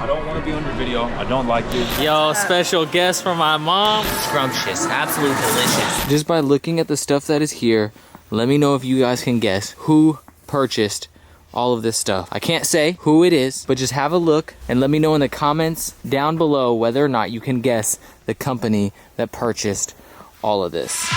don't want to be on your video. I don't like you. Yo, special guest from my mom. Scrumptious, absolutely delicious. Just by looking at the stuff that is here, let me know if you guys can guess who purchased all of this stuff. I can't say who it is, but just have a look and let me know in the comments down below whether or not you can guess the company that purchased all of this.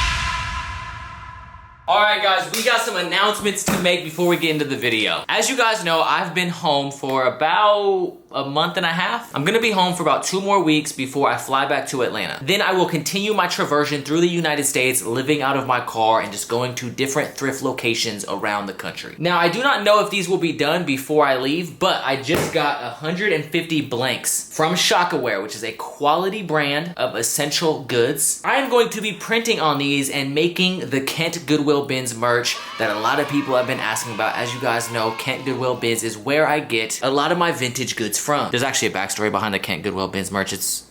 Alright guys, we got some announcements to make before we get into the video. As you guys know, I've been home for about a month and a half. I'm gonna be home for about 2 more weeks before I fly back to Atlanta. Then I will continue my traversion through the United States, living out of my car and just going to different thrift locations around the country. Now, I do not know if these will be done before I leave, but I just got 150 blanks from Shockaware, which is a quality brand of essential goods. I am going to be printing on these and making the Kent Goodwill Bins merch that a lot of people have been asking about. As you guys know, Kent Goodwill Bins is where I get a lot of my vintage goods from. There's actually a backstory behind the Kent Goodwill Bins merch. It's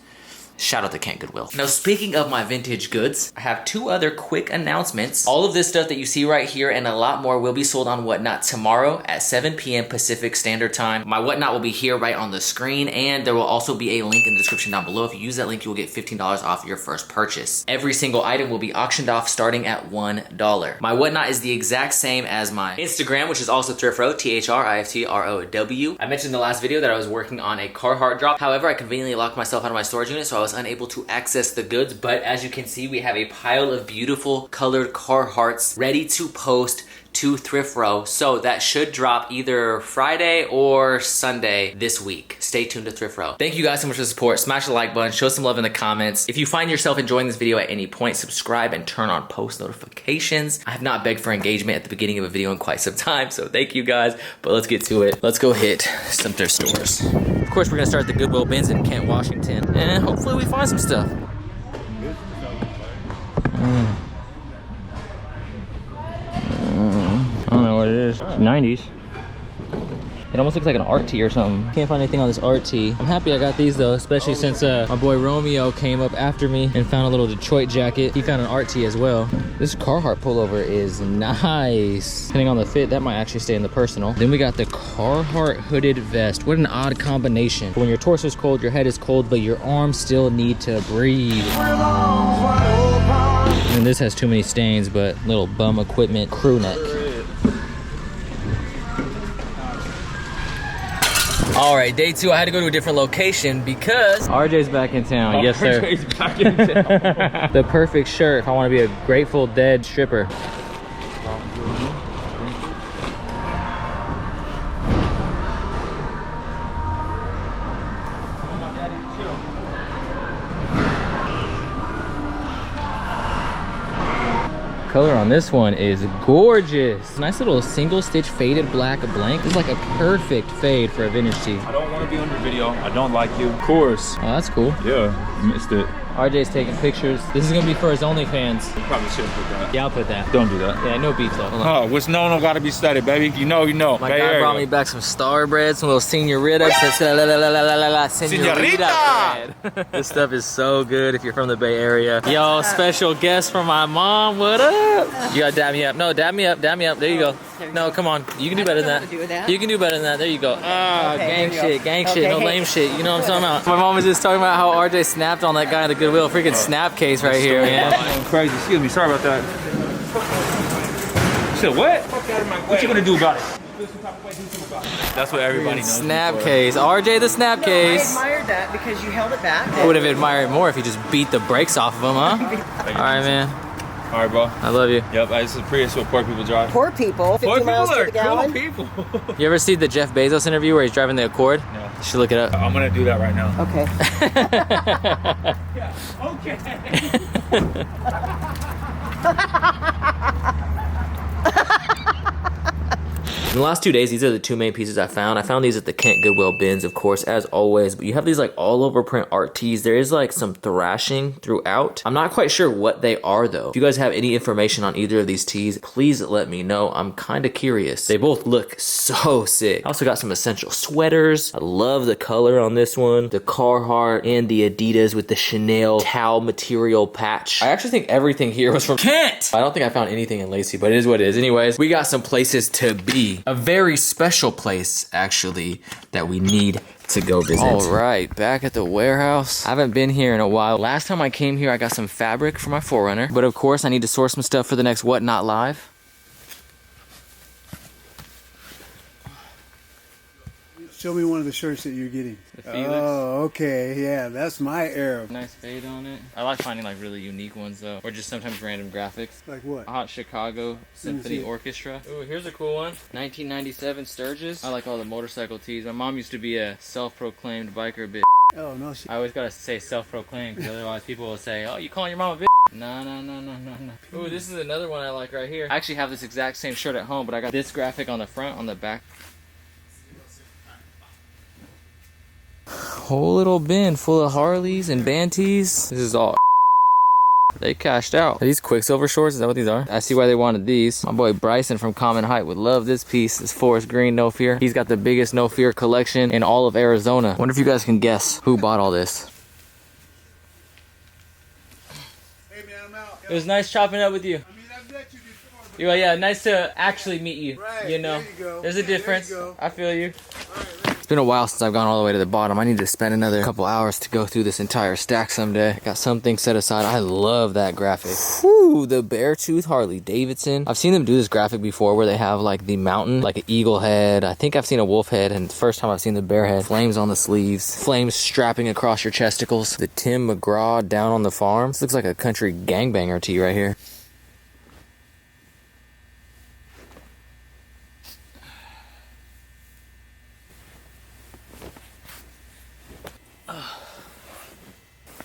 shout out to Kent Goodwill. Now, speaking of my vintage goods, I have 2 other quick announcements. All of this stuff that you see right here and a lot more will be sold on Whatnot tomorrow at 7 p.m. Pacific Standard Time. My Whatnot will be here right on the screen, and there will also be a link in the description down below. If you use that link, you will get $15 off your first purchase. Every single item will be auctioned off starting at $1. My Whatnot is the exact same as my Instagram, which is also ThriftRow, THRIFTROW. I mentioned in the last video that I was working on a Carhartt drop. However, I conveniently locked myself out of my storage unit, so I was unable to access the goods, but as you can see, we have a pile of beautiful colored Carhartts ready to post to ThriftRow, so that should drop either Friday or Sunday this week. Stay tuned to ThriftRow. Thank you guys so much for the support. Smash the like button, show some love in the comments. If you find yourself enjoying this video at any point, subscribe and turn on post notifications. I have not begged for engagement at the beginning of a video in quite some time, so thank you guys, but let's get to it. Let's go hit some thrift stores. Of course, we're gonna start the Goodwill Bins in Kent, Washington, and hopefully we find some stuff. I don't know what it is. 90s. It almost looks like an art tee or something. Can't find anything on this art tee. I'm happy I got these though, especially since my boy Romeo came up after me and found a little Detroit jacket. He found an art tee as well. This Carhartt pullover is nice. Depending on the fit, that might actually stay in the personal. Then we got the Carhartt hooded vest. What an odd combination. When your torso is cold, your head is cold, but your arms still need to breathe. And this has too many stains, but little bum equipment crew neck. All right, day 2, I had to go to a different location because RJ's back in town. Yes, sir. RJ's back in town. The perfect shirt if I want to be a Grateful Dead stripper. Color on this one is gorgeous. Nice little single stitch faded black blank. This is like a perfect fade for a vintage tee. I don't want to be on your video. I don't like you. Of course. Oh, that's cool. Yeah, missed it. RJ's taking pictures. This is gonna be for his OnlyFans. You probably shouldn't put that. Yeah, I'll put that. Don't do that. Yeah, no beef though. Oh, what's known don't gotta be studied, baby. You know, you know. My guy brought me back some star bread, some little senorita. Senorita bread. This stuff is so good if you're from the Bay Area. Yo, special guest from my mom. What up? You gotta dab me up. No, dab me up, dab me up. There you go. No, come on. You can do better than that. You can do better than that. There you go. Ah, gang shit, no lame shit. You know what I'm talking about? My mom was just talking about how RJ snapped on that guy in the Goodwill. Freaking snap case right here, man. Crazy. Excuse me. Sorry about that. Shit, what? What you gonna do about it? That's what everybody knows. Snap case. RJ the snap case. I admired that because you held it back. I would have admired more if you just beat the brakes off of him, huh? Alright, man. Alright, bro. I love you. Yep, this is a Prius what poor people drive. Poor people. 50 miles to the gallon. Cool people. You ever see the Jeff Bezos interview where he's driving the Accord? No. You should look it up. I'm gonna do that right now. Okay. Yeah, okay. In the last 2 days, these are the 2 main pieces I found. I found these at the Kent Goodwill Bins, of course, as always. But you have these like all over print art tees. There is like some thrashing throughout. I'm not quite sure what they are though. If you guys have any information on either of these tees, please let me know. I'm kind of curious. They both look so sick. I also got some essential sweaters. I love the color on this one. The Carhartt and the Adidas with the Chanel towel material patch. I actually think everything here was from Kent. I don't think I found anything in Lacey, but it is what it is. Anyways, we got some places to be. A very special place, actually, that we need to go visit. All right, back at the warehouse. I haven't been here in a while. Last time I came here, I got some fabric for my 4Runner. But of course, I need to source some stuff for the next Whatnot Live. Show me one of the shirts that you're getting. The Felix. Oh, okay. Yeah, that's my era. Nice fade on it. I like finding like really unique ones though. Or just sometimes random graphics. Like what? Hot Chicago Symphony Orchestra. Ooh, here's a cool one. 1997 Sturgis. I like all the motorcycle tees. My mom used to be a self-proclaimed biker bitch. Oh, no shit. I always gotta say self-proclaimed because otherwise people will say, oh, you calling your mom a bitch? No. Ooh, this is another one I like right here. I actually have this exact same shirt at home, but I got this graphic on the front, on the back. Whole little bin full of Harleys and Bantees. This is all they cashed out. Are these Quicksilver shorts? Is that what these are? I see why they wanted these. My boy Bryson from Common Height would love this piece. This forest green No Fear. He's got the biggest No Fear collection in all of Arizona. Wonder if you guys can guess who bought all this. Hey man, I'm out. It was nice chopping up with you. I mean, I've met you before. Well, yeah, nice to actually meet you. Right, you know, there you go. There's a difference. There you go. I feel you. It's been a while since I've gone all the way to the bottom. I need to spend another couple hours to go through this entire stack someday. Got something set aside. I love that graphic. Whew, the Beartooth Harley Davidson. I've seen them do this graphic before where they have like the mountain, like an eagle head. I think I've seen a wolf head, and the first time I've seen the bear head. Flames on the sleeves, flames strapping across your chesticles. The Tim McGraw down on the farm. This looks like a country gangbanger tee right here.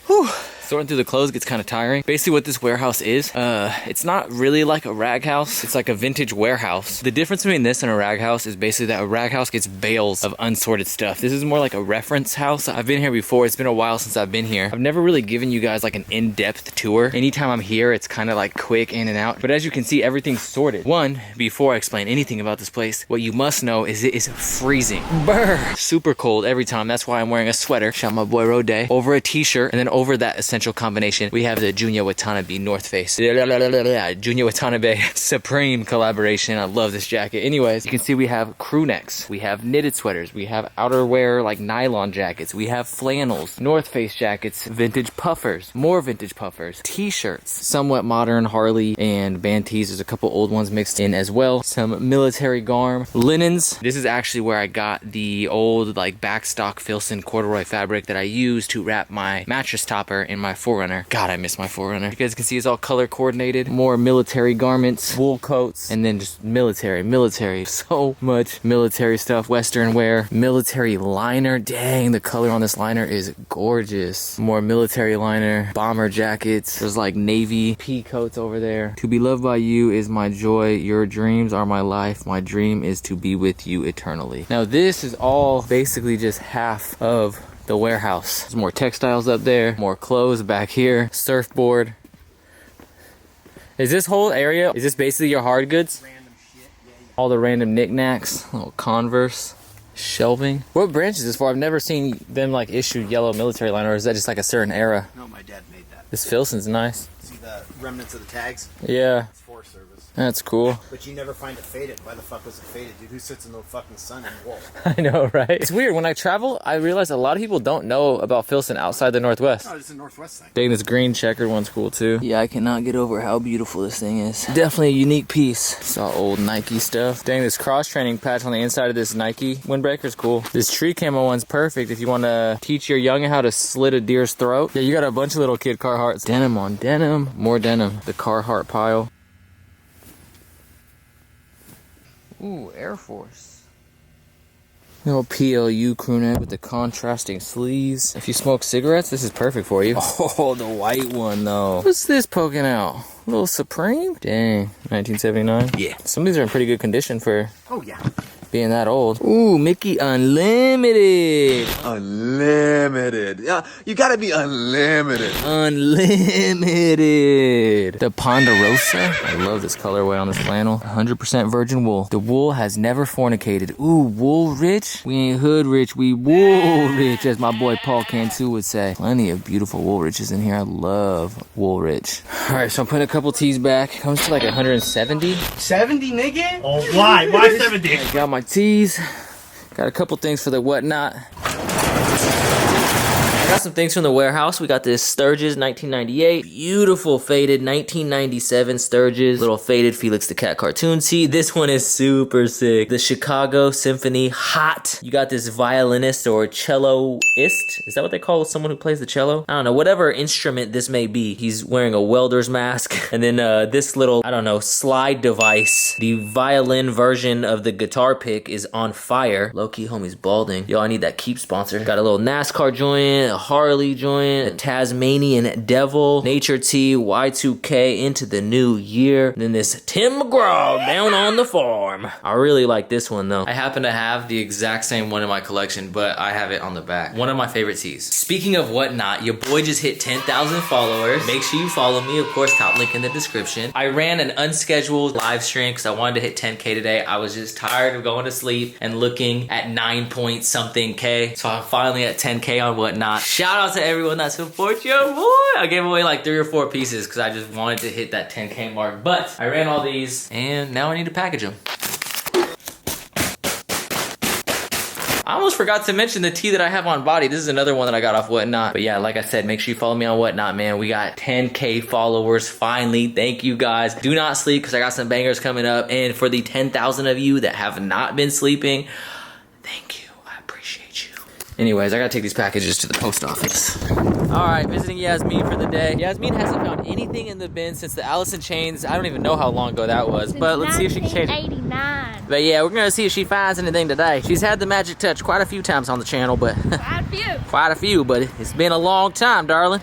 Whew. Sorting through the clothes gets kind of tiring. Basically what this warehouse is, it's not really like a rag house. It's like a vintage warehouse. The difference between this and a rag house is basically that a rag house gets bales of unsorted stuff. This is more like a reference house. I've been here before. It's been a while since I've been here. I've never really given you guys like an in-depth tour. Anytime I'm here, it's kind of like quick in and out. But as you can see, everything's sorted. One, before I explain anything about this place, what you must know is it is freezing. Brr. Super cold every time. That's why I'm wearing a sweater. Shout out my boy Rode. Over a t-shirt, and then over that essential combination, we have the Junya Watanabe North Face. Junya Watanabe Supreme collaboration. I love this jacket. Anyways, you can see we have crew necks, we have knitted sweaters, we have outerwear like nylon jackets, we have flannels, North Face jackets, vintage puffers, more vintage puffers, t-shirts, somewhat modern Harley and Bantees. There's a couple old ones mixed in as well. Some military garb, linens. This is actually where I got the old like backstock Filson corduroy fabric that I use to wrap my mattress topper in my 4Runner. God, I miss my 4Runner. You guys can see it's all color coordinated. More military garments, wool coats, and then just military. So much military stuff. Western wear, military liner. Dang, the color on this liner is gorgeous. More military liner, bomber jackets. There's like navy pea coats over there. To be loved by you is my joy. Your dreams are my life. My dream is to be with you eternally. Now this is all basically just half of the warehouse. There's more textiles up there, more clothes back here, surfboard. Is this whole area, is this basically your hard goods? Random shit, yeah. All the random knickknacks, little Converse, shelving. What branch is this for? I've never seen them like issue yellow military line, or is that just like a certain era? No, my dad made that. This Filson's nice. See the remnants of the tags? Yeah. It's Forest Service. That's cool. But you never find it faded. Why the fuck was it faded, dude? Who sits in the fucking sun and wool? I know, right? It's weird. When I travel, I realize a lot of people don't know about Filson outside the Northwest. No, it's a Northwest thing. Dang, this green checkered one's cool too. Yeah, I cannot get over how beautiful this thing is. Definitely a unique piece. Saw old Nike stuff. Dang, this cross-training patch on the inside of this Nike windbreaker is cool. This tree camo one's perfect if you want to teach your youngin' how to slit a deer's throat. Yeah, you got a bunch of little kid Carhartts. Denim on denim. More denim. The Carhartt pile. Ooh, Air Force. Little PLU crew neck with the contrasting sleeves. If you smoke cigarettes, this is perfect for you. Oh, the white one though. What's this poking out? A little Supreme? Dang, 1979? Yeah. Some of these are in pretty good condition for Oh, yeah. being that old. Ooh, Mickey Unlimited. Unlimited. Yeah, you gotta be unlimited. Unlimited. The Ponderosa. I love this colorway on this flannel. 100% virgin wool. The wool has never fornicated. Ooh, wool rich? We ain't hood rich, we wool rich, as my boy Paul Cantu would say. Plenty of beautiful wool riches in here. I love wool rich. All right, so I'm putting a couple tees back. Comes to like 170. 70, nigga? Oh, why? Why 70? Got my tees. Got a couple things for the whatnot. I got some things from the warehouse. We got this Sturgis 1998. Beautiful faded 1997 Sturgis. Little faded Felix the Cat cartoon tee. This one is super sick. The Chicago Symphony Hot. You got this violinist or celloist. Is that what they call someone who plays the cello? I don't know. Whatever instrument this may be. He's wearing a welder's mask. And then this little, I don't know, slide device. The violin version of the guitar pick is on fire. Low-key, homie's balding. Yo, I need that Keep sponsor. Got a little NASCAR joint, a Harley joint, a Tasmanian Devil, Nature Tea, Y2K into the new year. And then this Tim McGraw down on the farm. I really like this one though. I happen to have the exact same one in my collection, but I have it on the back. One of my favorite tees. Speaking of whatnot, your boy just hit 10,000 followers. Make sure you follow me, of course, top link in the description. I ran an unscheduled live stream because I wanted to hit 10K today. I was just tired of going to sleep and looking at 9 point something K. So I'm finally at 10K on whatnot. Shout out to everyone that supports your boy. I gave away like 3 or 4 pieces because I just wanted to hit that 10K mark. But I ran all these and now I need to package them. I almost forgot to mention the tee that I have on body. This is another one that I got off Whatnot. But yeah, like I said, make sure you follow me on Whatnot, man. We got 10K followers finally. Thank you guys. Do not sleep because I got some bangers coming up. And for the 10,000 of you that have not been sleeping, thank you. I appreciate you. Anyways, I gotta take these packages to the post office. All right, visiting Yasmine for the day. Yasmine hasn't found anything in the bin since the Allison chains. I don't even know how long ago that was, but let's see if she can change it. But yeah, we're gonna see if she finds anything today. She's had the magic touch quite a few times on the channel, but quite a few, but it's been a long time, darling.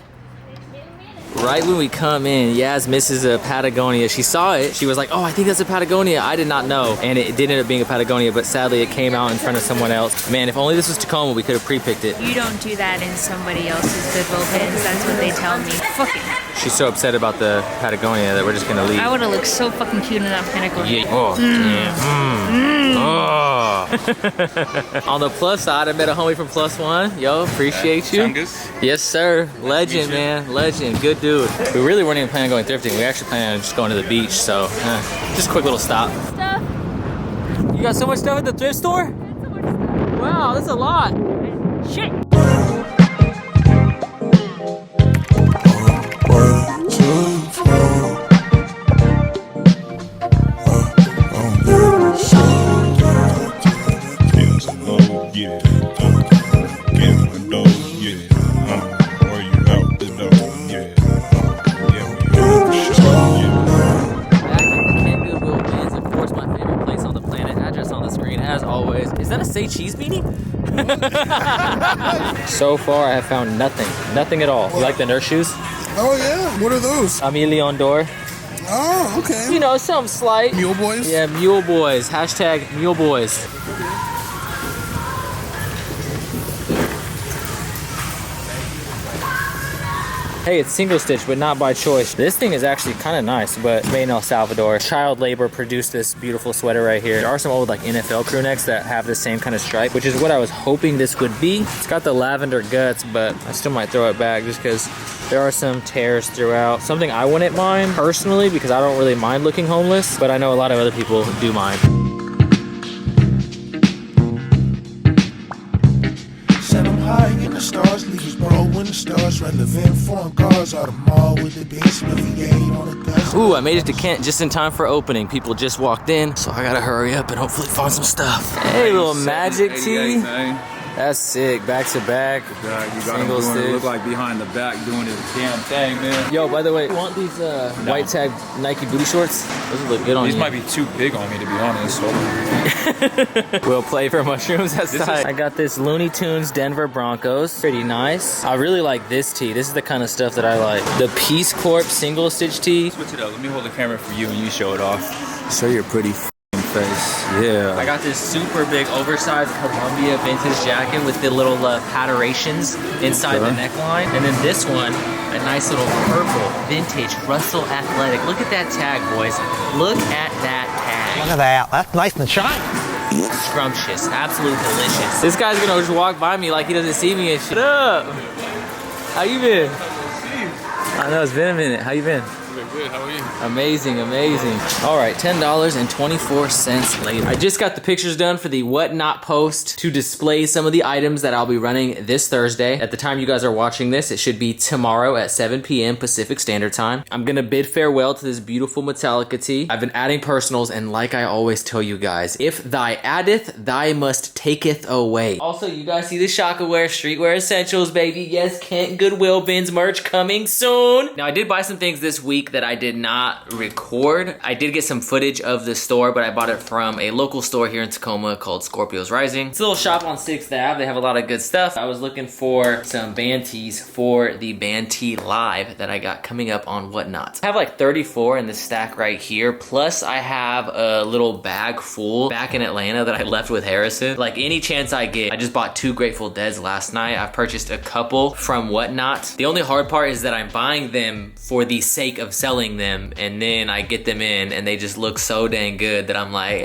Right when we come in, Yas misses a Patagonia. She saw it. She was like, oh, I think that's a Patagonia. I did not know. And it did end up being a Patagonia, but sadly it came out in front of someone else. Man, if only this was Tacoma, we could have pre-picked it. You don't do that in somebody else's Goodwill bins. That's what they tell me. Fuck it. She's so upset about the Patagonia that we're just gonna leave. I would have looked so fucking cute in that pinnacle. Yeah. Oh, damn. Oh. On the plus side, I met a homie from Plus One. Yo, appreciate you. Chungus. Yes, sir. Legend, man. Legend. Good dude. We really weren't even planning on going thrifting. We actually planned on just going to the beach, so just a quick little stop. Stuff. You got so much stuff at the thrift store? Wow, that's a lot. Shit. Say cheese beanie? So far, I have found nothing. Nothing at all. You like the nurse shoes? Oh, yeah. What are those? Leon d'Or. Oh, okay. You know, something slight. Mule boys? Yeah, mule boys. Hashtag mule boys. Hey, it's single stitch, but not by choice. This thing is actually kind of nice, but it's made in El Salvador. Child labor produced this beautiful sweater right here. There are some old like NFL crew necks that have the same kind of stripe, which is what I was hoping this would be. It's got the lavender guts, but I still might throw it back just because there are some tears throughout. Something I wouldn't mind personally because I don't really mind looking homeless, but I know a lot of other people do mind. Set them high in the stars, leaves bro when the stars relevant. Foreign cars out of mall with the big smithy on the dust. Ooh, I made it to Kent just in time for opening. People just walked in, so I gotta hurry up and hopefully find some stuff. Hey, little magic tee. That's sick, back to back. You got him doing it, look like behind the back doing his damn thing, man. Yo, by the way, you want these white tag Nike booty shorts? Those would look good on you. These might be too big on me, to be honest. We'll play for mushrooms. That's tight. I got this Looney Tunes Denver Broncos. Pretty nice. I really like this tee. This is the kind of stuff that I like. The Peace Corps single stitch tee. Switch it up. Let me hold the camera for you and you show it off. Show your pretty face. Yeah. I got this super big oversized Columbia vintage jacket with the little paterations inside the neckline. And then this one, a nice little purple vintage Russell Athletic. Look at that tag, boys. Look at that tag. Look at that. That's nice and shiny. Scrumptious. Absolutely delicious. This guy's gonna just walk by me like he doesn't see me and shit. What up? How you been? I know, it's been a minute. How you been? Doing good. How are you? Amazing, amazing. All right, $10.24 later. I just got the pictures done for the Whatnot post to display some of the items that I'll be running this Thursday. At the time you guys are watching this, it should be tomorrow at 7 p.m. Pacific Standard Time. I'm gonna bid farewell to this beautiful Metallica tee. I've been adding personals, and like I always tell you guys, if thy addeth, thy must taketh away. Also, you guys see the Shaka Wear Streetwear Essentials, baby. Yes, Kent Goodwill Bins merch coming soon. Now, I did buy some things this week that I did not record. I did get some footage of the store, but I bought it from a local store here in Tacoma called Scorpio's Rising. It's a little shop on 6th Ave. They have a lot of good stuff. I was looking for some band tees for the band tee live that I got coming up on Whatnot. I have like 34 in this stack right here. Plus, I have a little bag full back in Atlanta that I left with Harrison. Like any chance I get, I just bought 2 Grateful Deads last night. I've purchased a couple from Whatnot. The only hard part is that I'm buying them for the sake of selling them, and then I get them in and they just look so dang good that I'm like,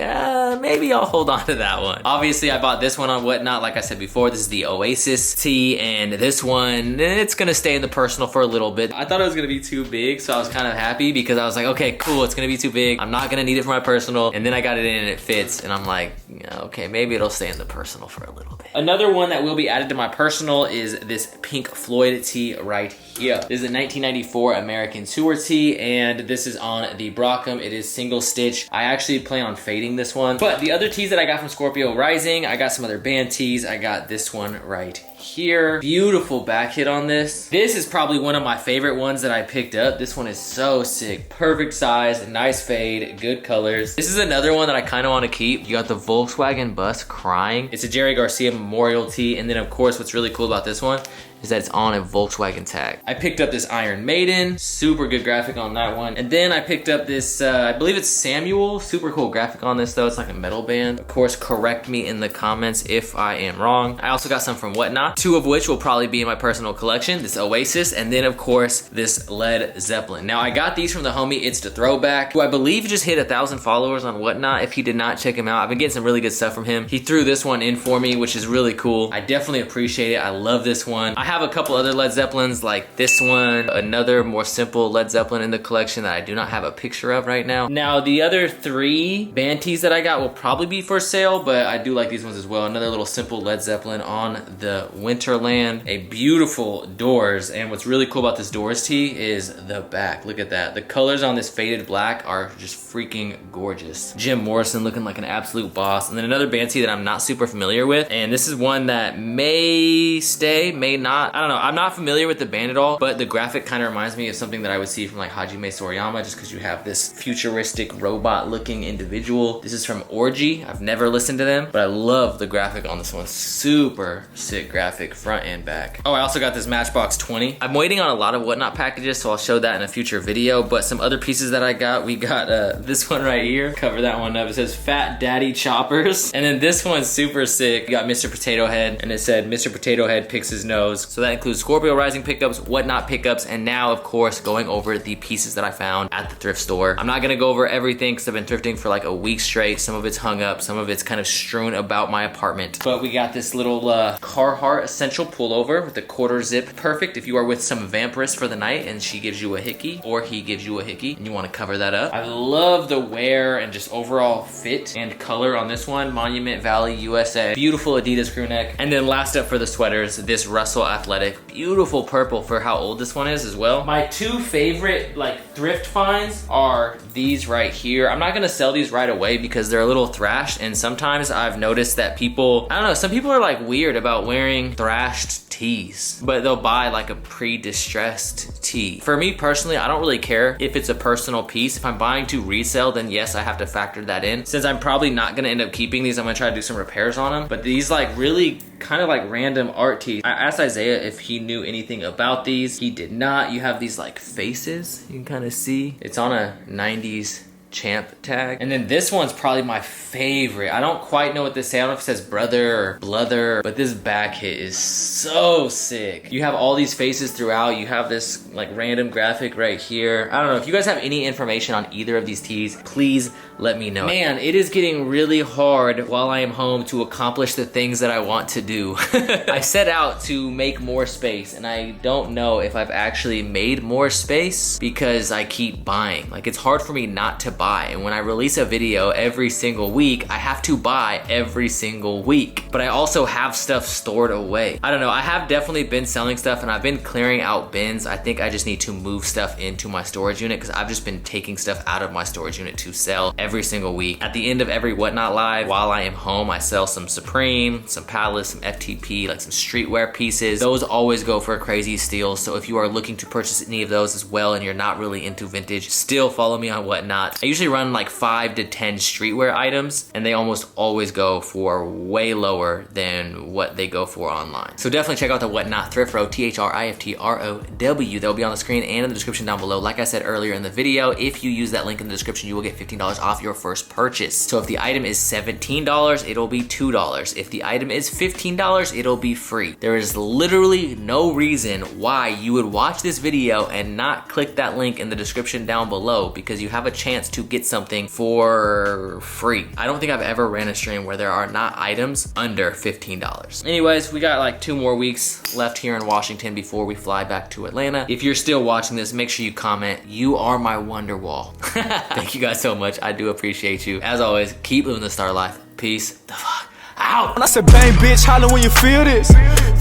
maybe I'll hold on to that one. Obviously, I bought this one on Whatnot. Like I said before, this is the Oasis tee, and this one, it's gonna stay in the personal for a little bit. I thought it was gonna be too big, so I was kind of happy because I was like, okay, cool, it's gonna be too big. I'm not gonna need it for my personal, and then I got it in and it fits, and I'm like, yeah, okay, maybe it'll stay in the personal for a little bit. Another one that will be added to my personal is this Pink Floyd tee right here. This is a 1994 American Tour tee, and this is on the Brockham. It is single stitch. I actually plan on fading this one. But the other tees that I got from Scorpio Rising, I got some other band tees. I got this one right here. Beautiful back hit on this. This is probably one of my favorite ones that I picked up. This one is so sick. Perfect size, nice fade, good colors. This is another one that I kind of want to keep. You got the Volkswagen bus crying. It's a Jerry Garcia memorial tee, and then of course what's really cool about this one is that it's on a Volkswagen tag. I picked up this Iron Maiden, super good graphic on that one. And then I picked up this, I believe it's Samuel, super cool graphic on this though. It's like a metal band. Of course, correct me in the comments if I am wrong. I also got some from Whatnot, 2 of which will probably be in my personal collection, this Oasis, and then of course, this Led Zeppelin. Now I got these from the homie It's the Throwback, who I believe just hit 1,000 followers on Whatnot. If he did not, check him out. I've been getting some really good stuff from him. He threw this one in for me, which is really cool. I definitely appreciate it. I love this one. I have a couple other Led Zeppelins like this one, another more simple Led Zeppelin in the collection that I do not have a picture of right now. Now the other 3 band tees that I got will probably be for sale, but I do like these ones as well. Another little simple Led Zeppelin on the Winterland, a beautiful Doors, and what's really cool about this Doors tee is the back. Look at that. The colors on this faded black are just freaking gorgeous. Jim Morrison looking like an absolute boss. And then another band tee that I'm not super familiar with, and this is one that may stay, may not. I don't know. I'm not familiar with the band at all, but the graphic kind of reminds me of something that I would see from like Hajime Sorayama, just because you have this futuristic robot looking individual. This is from Orgy. I've never listened to them, but I love the graphic on this one. Super sick graphic, front and back. Oh, I also got this Matchbox 20. I'm waiting on a lot of Whatnot packages, so I'll show that in a future video, but some other pieces that I got, we got this one right here. Cover that one up. It says Fat Daddy Choppers. And then this one's super sick. You got Mr. Potato Head, and it said Mr. Potato Head picks his nose. So that includes Scorpio Rising pickups, Whatnot pickups, and now of course going over the pieces that I found at the thrift store. I'm not gonna go over everything because I've been thrifting for like a week straight. Some of it's hung up, some of it's kind of strewn about my apartment. But we got this little Carhartt Essential pullover with a 1/4 zip. Perfect if you are with some vampiress for the night and she gives you a hickey, or he gives you a hickey and you want to cover that up. I love the wear and just overall fit and color on this one. Monument Valley, USA. Beautiful Adidas crew neck. And then last up for the sweaters, this Russell Athletic. Beautiful purple for how old this one is as well. My 2 favorite like thrift finds are these right here. I'm not gonna sell these right away because they're a little thrashed, and sometimes I've noticed that people, I don't know, some people are like weird about wearing thrashed tees, but they'll buy like a pre-distressed tee. For me personally, I don't really care if it's a personal piece. If I'm buying to resell, then yes, I have to factor that in. Since I'm probably not gonna end up keeping these, I'm gonna try to do some repairs on them. But these like really kind of like random art tees. I asked Isaiah if he knew anything about these. He did not. You have these like faces, you can kind of see. It's on a 90s Champ tag. And then this one's probably my favorite. I don't quite know what this says. I don't know if it says brother or bluther, but this back hit is so sick. You have all these faces throughout. You have this like random graphic right here. I don't know if you guys have any information on either of these tees, please let me know. Man, it is getting really hard while I am home to accomplish the things that I want to do. I set out to make more space, and I don't know if I've actually made more space because I keep buying. Like, it's hard for me not to buy, and when I release a video every single week, I have to buy every single week. But I also have stuff stored away. I don't know, I have definitely been selling stuff, and I've been clearing out bins. I think I just need to move stuff into my storage unit because I've just been taking stuff out of my storage unit to sell every single week. At the end of every Whatnot Live, while I am home, I sell some Supreme, some Palace, some FTP, like some streetwear pieces. Those always go for a crazy steal. So if you are looking to purchase any of those as well and you're not really into vintage, still follow me on Whatnot. I usually run like 5 to 10 streetwear items, and they almost always go for way lower than what they go for online. So definitely check out the Whatnot Thrift Row, THRIFTROW. They'll be on the screen and in the description down below. Like I said earlier in the video, if you use that link in the description, you will get $15 off your first purchase. So if the item is $17, it'll be $2. If the item is $15, it'll be free. There is literally no reason why you would watch this video and not click that link in the description down below, because you have a chance to get something for free. I don't think I've ever ran a stream where there are not items under $15. Anyways, we got like 2 more weeks left here in Washington before we fly back to Atlanta. If you're still watching this, make sure you comment. You are my wonder wall. Thank you guys so much. I do appreciate you. As always, keep living the star life. Peace the fuck out. I said bang bitch, holler when you feel this.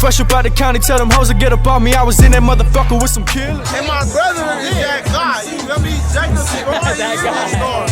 Fresh up out the county, tell them hoes to get up on me. I was in that motherfucker with some killers. And my brother is that guy. You know me, Jacob. That guy.